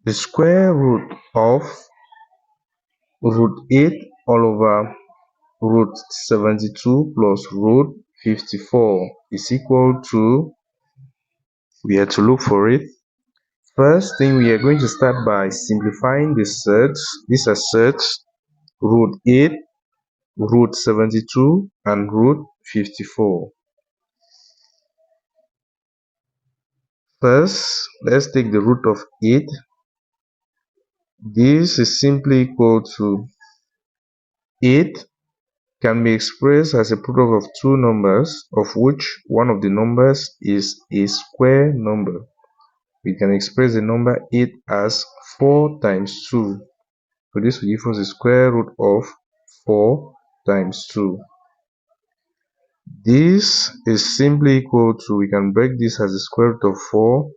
the square root of root 8 all over root 72 plus root 54 is equal to, we have to look for it. First thing, we are going to start by simplifying the surds. These are surds: root 8, root 72, and root 54. First, let's take the root of 8. This is simply equal to 8 can be expressed as a product of two numbers, of which one of the numbers is a square number. We can express the number 8 as 4 times 2. So this will give us the square root of 4 times 2. This is simply equal to, we can break this as the square root of 4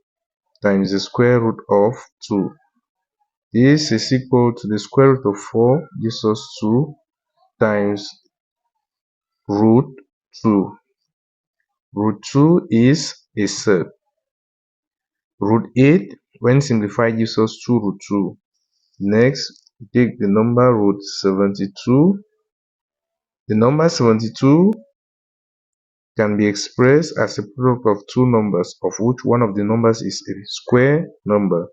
times the square root of 2. This is equal to the square root of 4 gives us 2 times root 2. Root 2 is a surd. Root 8, when simplified, gives us 2 root 2. Next, we take the number root 72. The number 72 can be expressed as a product of two numbers, of which one of the numbers is a square number.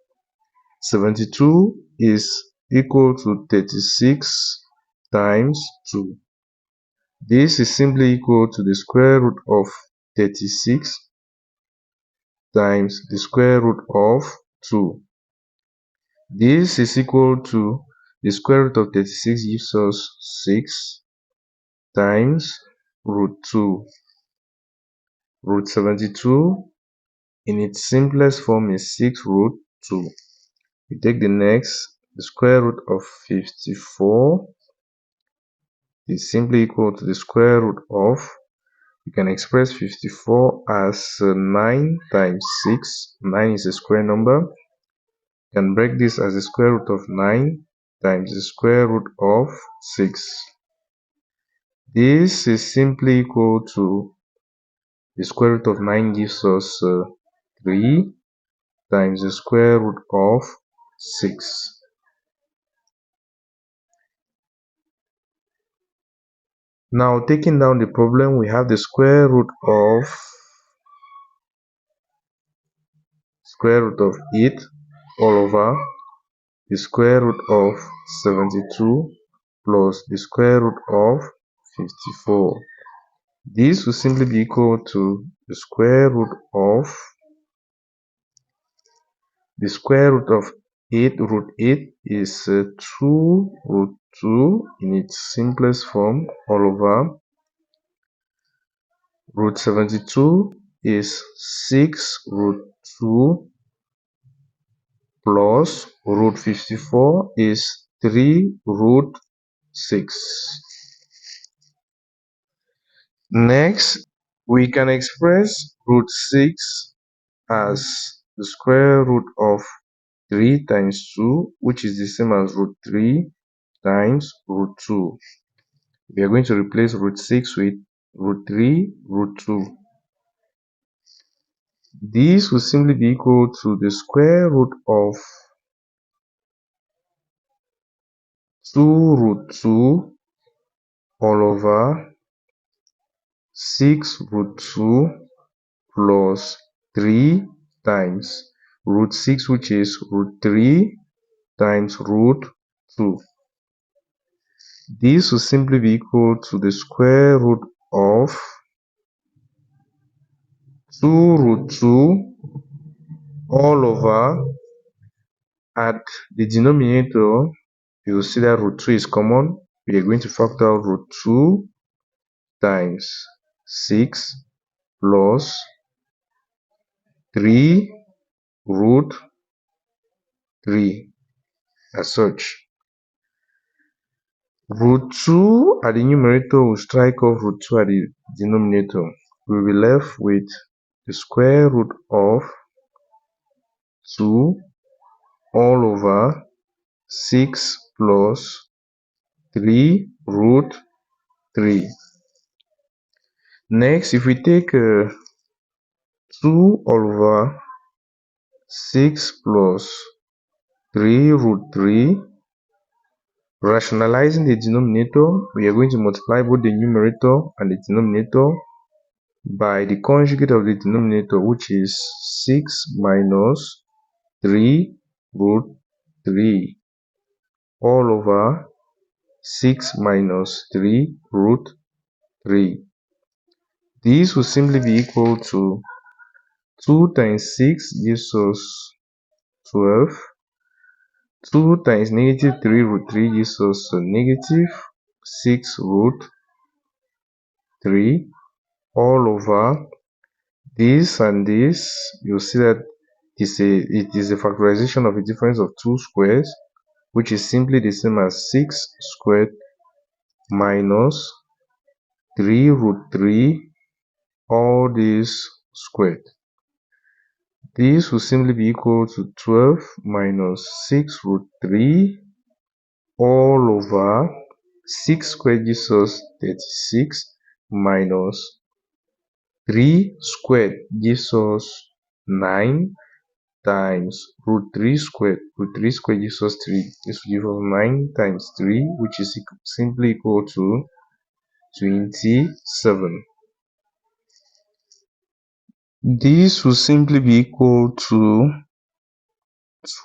72 is equal to 36 times 2. This is simply equal to the square root of 36 times the square root of 2. This is equal to the square root of 36 gives us 6 times root 2. Root 72 in its simplest form is 6 root 2. We take the next, the square root of 54 is simply equal to the square root of, you can express 54 as 9 times 6. 9 is a square number. You can break this as the square root of 9 times the square root of 6. This is simply equal to the square root of 9 gives us 3 times the square root of 6. Now, taking down the problem, we have the square root of 8 all over the square root of 72 plus the square root of 54. This will simply be equal to the square root of 8. Root 8 is 2 root 2 in its simplest form all over. Root 72 is 6 root 2 plus root 54 is 3 root 6. Next, we can express root 6 as the square root of 3 times 2, which is the same as root 3 times root 2. We are going to replace root 6 with root 3 root 2. This will simply be equal to the square root of 2 root 2 all over 6 root 2 plus 3 times root 6, which is root 3 times root 2. This will simply be equal to the square root of 2 root 2 all over, at the denominator, you will see that root 2 is common. We are going to factor out root 2 times 6 plus 3 root 3 as such. Root 2 at the numerator will strike off root 2 at the denominator. We will be left with the square root of 2 all over 6 plus 3 root 3. Next, if we take 2 all over 6 plus 3 root 3. Rationalizing the denominator, we are going to multiply both the numerator and the denominator by the conjugate of the denominator, which is 6 minus 3 root 3 all over 6 minus 3 root 3. This will simply be equal to 2 times 6 gives us 12. 2 times negative 3 root 3 gives us negative 6 root 3 all over this and this. You'll see that it is a factorization of a difference of 2 squares, which is simply the same as 6 squared minus 3 root 3 all this squared. This will simply be equal to 12 minus 6 root 3 all over 6 squared gives us 36 minus 3 squared gives us 9 times root 3 squared. Root 3 squared gives us 3. This will give us 9 times 3, which is simply equal to 27. This will simply be equal to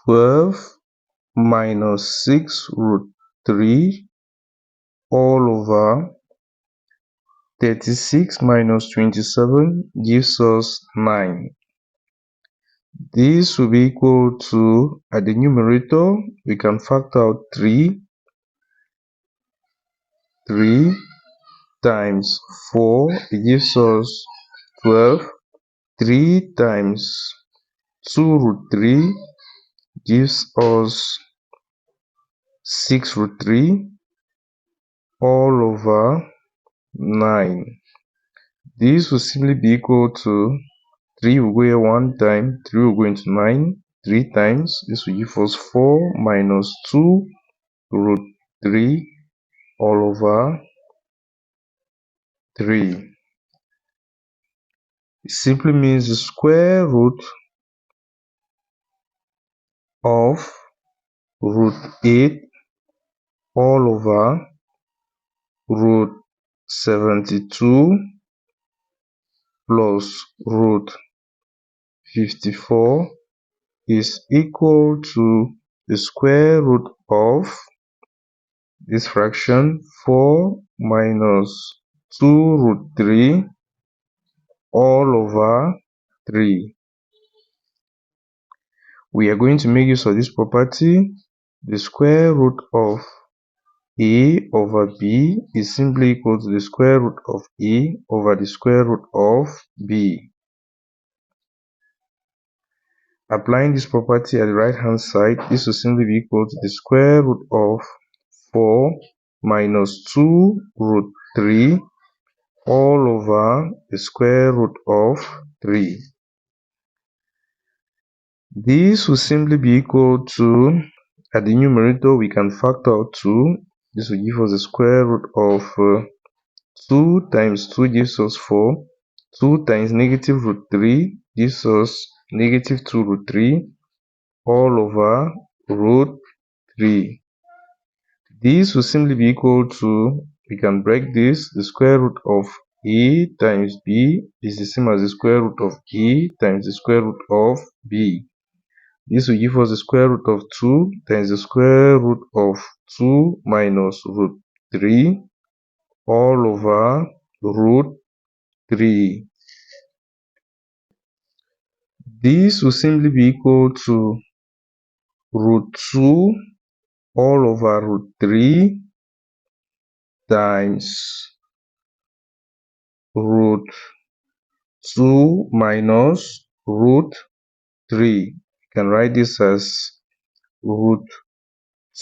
12 minus 6 root 3 all over 36 minus 27 gives us 9. This will be equal to, at the numerator, we can factor out 3 times 4, it gives us 12. 3 times 2 root 3 gives us 6 root 3 all over 9. This will simply be equal to 3 will go here 1 time, 3 will go into 9, 3 times. This will give us 4 minus 2 root 3 all over 3. It simply means the square root of root 8 all over root 72 plus root 54 is equal to the square root of this fraction 4 minus 2 root 3 all over 3. We are going to make use of this property. The square root of a over b is simply equal to the square root of a over the square root of b. Applying this property at the right hand side, this will simply be equal to the square root of 4 minus 2 root 3 all over the square root of 3. This will simply be equal to, at the numerator, we can factor out 2. This will give us the square root of 2 times 2 gives us 4. 2 times negative root 3 gives us negative 2 root 3 all over root 3. This will simply be equal to, we can break this, the square root of a times b is the same as the square root of a times the square root of b. This will give us the square root of 2 times the square root of 2 minus root 3 all over root 3. This will simply be equal to root 2 all over root 3 times root 2 minus root 3. You can write this as root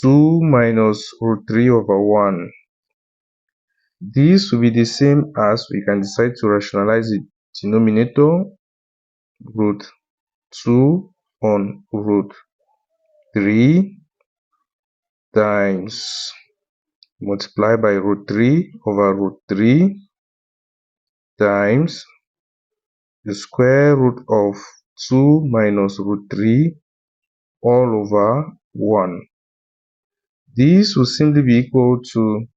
2 minus root 3 over 1. This will be the same as we can decide to rationalize the denominator, root 2 on root 3 times multiply by root 3 over root 3 times the square root of 2 minus root 3 all over 1. This will simply be equal to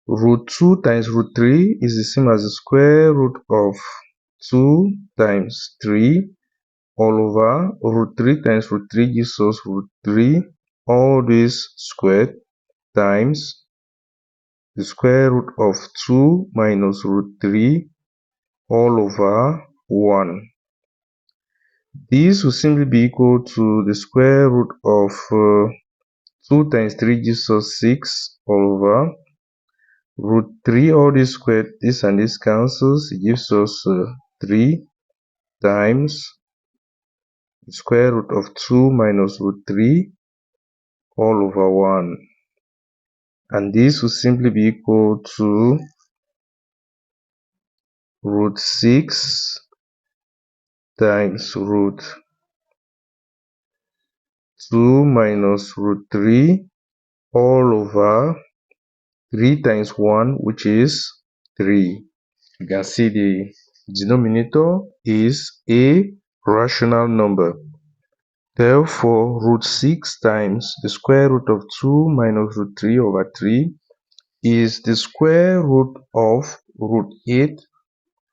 root 2 times root 3 is the same as the square root of 2 times 3 all over root 3 times root 3 gives us root 3 all this squared times the square root of 2 minus root 3 all over 1. This will simply be equal to the square root of 2 times 3 gives us 6 all over root 3 all this squared, this and this cancels, it gives us 3 times the square root of 2 minus root 3 all over 1. And this will simply be equal to root 6 times root 2 minus root 3 all over 3 times 1, which is 3. You can see the denominator is a rational number. Therefore, root 6 times the square root of 2 minus root 3 over 3 is the square root of root 8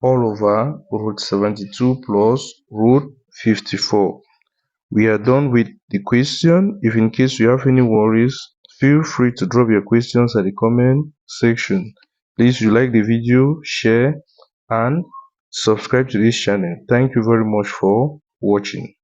all over root 72 plus root 54. We are done with the question. If in case you have any worries, feel free to drop your questions at the comment section. Please, you like the video, share and subscribe to this channel. Thank you very much for watching.